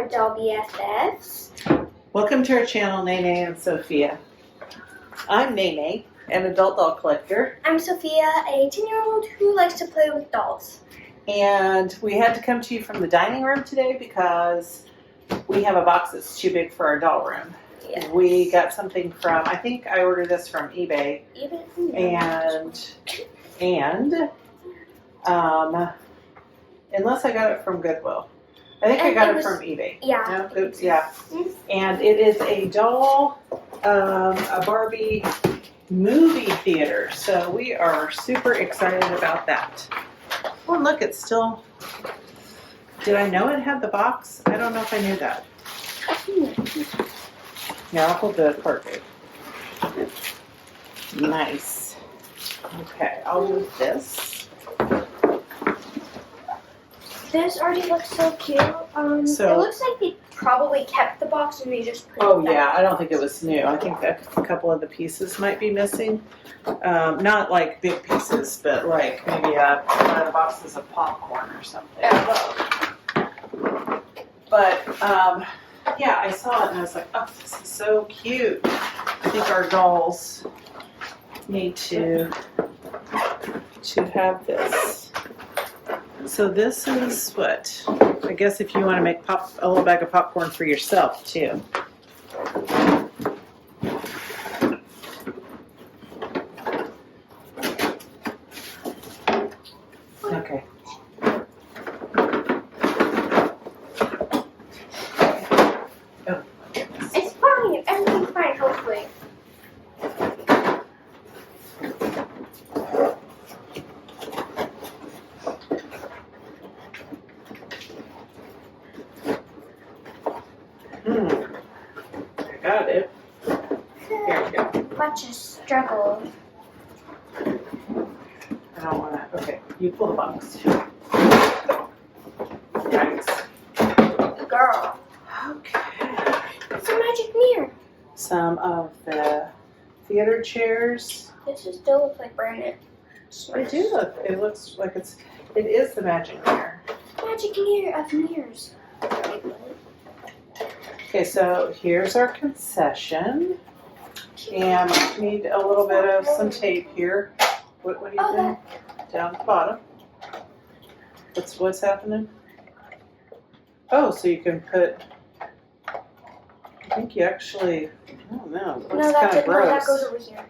our doll BFFs. Welcome to our channel, Nene and Sophia. I'm Nene, an adult doll collector. I'm Sophia, a 10-year-old who likes to play with dolls. And we had to come to you from the dining room today because we have a box that's too big for our doll room. Yes. We got something from, I think I ordered this from eBay. And unless I got it from Goodwill. I think I got it from eBay. Yeah. No, yeah. And it is a doll, a Barbie movie theater. So we are super excited about that. Oh, look, it's still, did I know it had the box? I don't know if I knew that. Yeah, I'll hold the card. Nice. Okay, I'll move this. This already looks so cute. It looks like they probably kept the box and they just put it back. Yeah, I don't think it was new. I think that a couple of the pieces might be missing. Not like big pieces, but like maybe one of the boxes of popcorn or something. But yeah, I saw it and I was like, oh, this is so cute. I think our dolls need to have this. So this is what, I guess if you want to make a little bag of popcorn for yourself too. Okay. Oh, it's fine. Everything's fine, hopefully. I got it. Here we go. Much a struggle. I don't want to. Okay, you pull the box. Nice. Girl. Okay. It's a magic mirror. Some of the theater chairs. This still looks like brand new. They do look. It looks like it is the magic mirror. Magic mirror of mirrors. Okay, so here's our concession. And I need a little bit of some tape here. What do you think? Down at the bottom. What's happening? Oh, so you can put. I think you actually. I don't know. It looks kind of gross. No, that goes over here.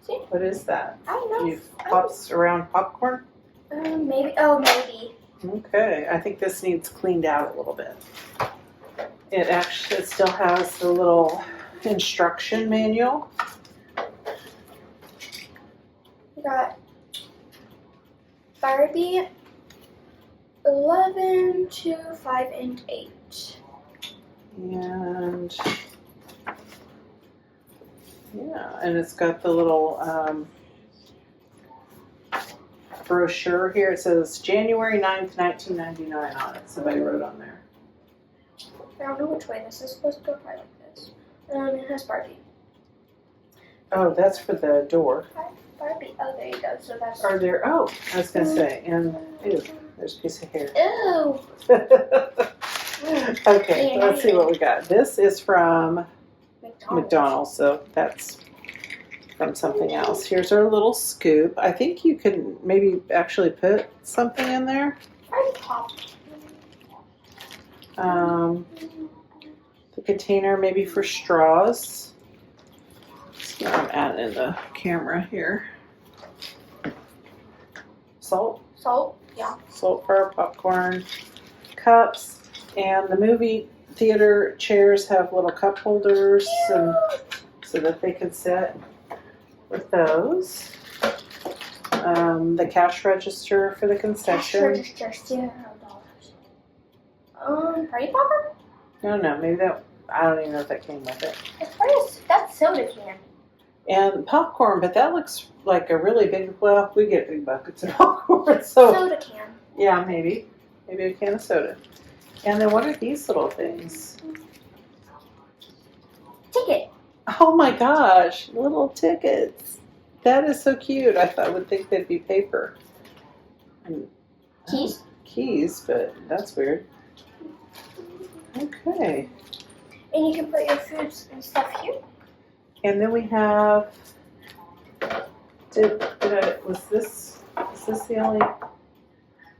See? What is that? I don't know. You pops around popcorn? Maybe. Oh, maybe. Okay, I think this needs cleaned out a little bit. It still has the little instruction manual. We got Barbie 11 to 5 and 8. And yeah, and it's got the little brochure here. It says January 9th, 1999 on it. Somebody wrote on there. I don't know which way this is supposed to go. Probably like this. It has Barbie. Oh, that's for the door. Barbie. Oh, there you go. So that's. Are there? Oh, I was gonna say, and ew, there's a piece of hair. Ew. Okay, let's see what we got. This is from McDonald's, so that's from something else. Here's our little scoop. I think you can maybe actually put something in there. The container maybe for straws. So I'm adding in the camera here. Salt. Salt, yeah. Salt for our popcorn. Cups. And the movie theater chairs have little cup holders and so that they can sit with those. The cash register for the concession. Cash register, $0. Party popper? No, maybe that, I don't even know if that came with it. That's soda can. And popcorn, but that looks like a really big, well, we get big buckets of popcorn, so. Soda can. Yeah, maybe a can of soda. And then what are these little things? Ticket. Oh my gosh, little tickets. That is so cute. I would think they'd be paper. And, keys? keys, but that's weird. Okay. And you can put your foods and stuff here. And then we have, is this the only?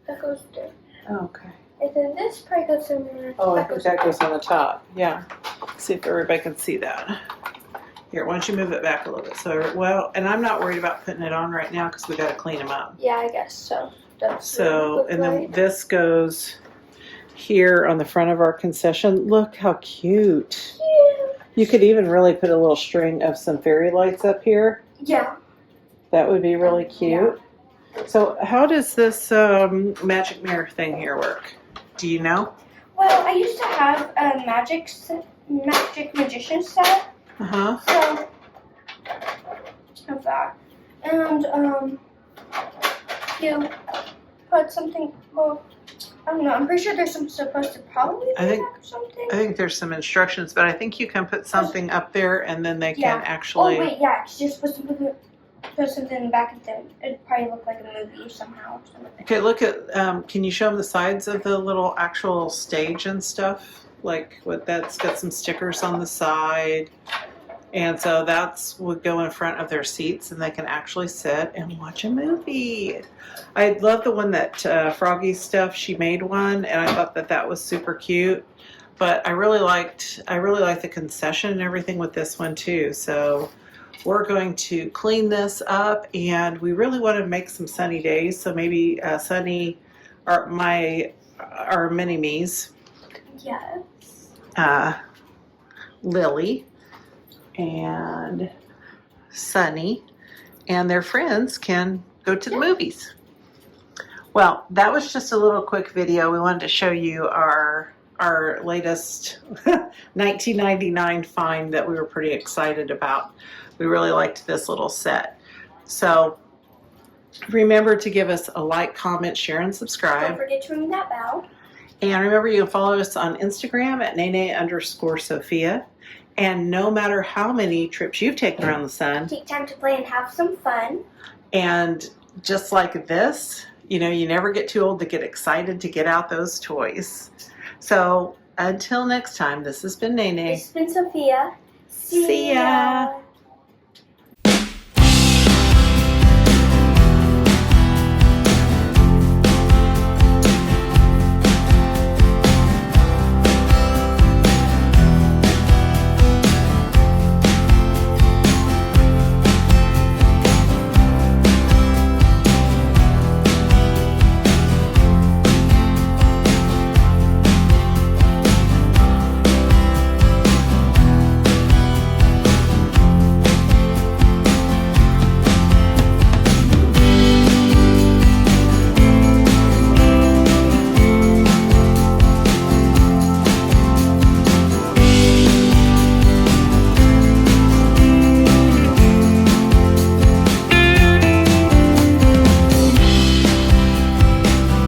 That goes there. Oh, okay. And then this probably goes somewhere. Oh, I think that goes on the top. Yeah. See if everybody can see that. Here, why don't you move it back a little bit? So, well, and I'm not worried about putting it on right now because we got to clean them up. Yeah, I guess so. So, and then this goes here on the front of our concession. Look how cute. You could even really put a little string of some fairy lights up here. Yeah. That would be really cute. Yeah. So how does this magic mirror thing here work? Do you know? Well, I used to have a magic magician set. Uh-huh. So, of that. And, you put something, well, I don't know, I'm pretty sure there's supposed to probably be something. I think there's some instructions, but I think you can put something up there and then they can actually... Oh, wait, yeah, because you're supposed to put something in the back of them. It'd probably look like a movie somehow. Or something. Okay, look at, can you show them the sides of the little actual stage and stuff? Like, that's got some stickers on the side. And so that's would go in front of their seats and they can actually sit and watch a movie. I love the one that Froggy stuff, she made one and I thought that was super cute. But I really liked the concession and everything with this one too. So we're going to clean this up and we really want to make some sunny days. So maybe Sunny or our mini-me's. Yes. Lily and Sunny and their friends can go to the movies. Well, that was just a little quick video. We wanted to show you our latest 1999 find that we were pretty excited about. We really liked this little set. So remember to give us a like, comment, share, and subscribe. Don't forget to ring that bell. And remember, you can follow us on Instagram at nene_Sophia. And no matter how many trips you've taken around the sun, take time to play and have some fun. And just like this, you know, you never get too old to get excited to get out those toys. So until next time, this has been Nene. This has been Sophia. See ya.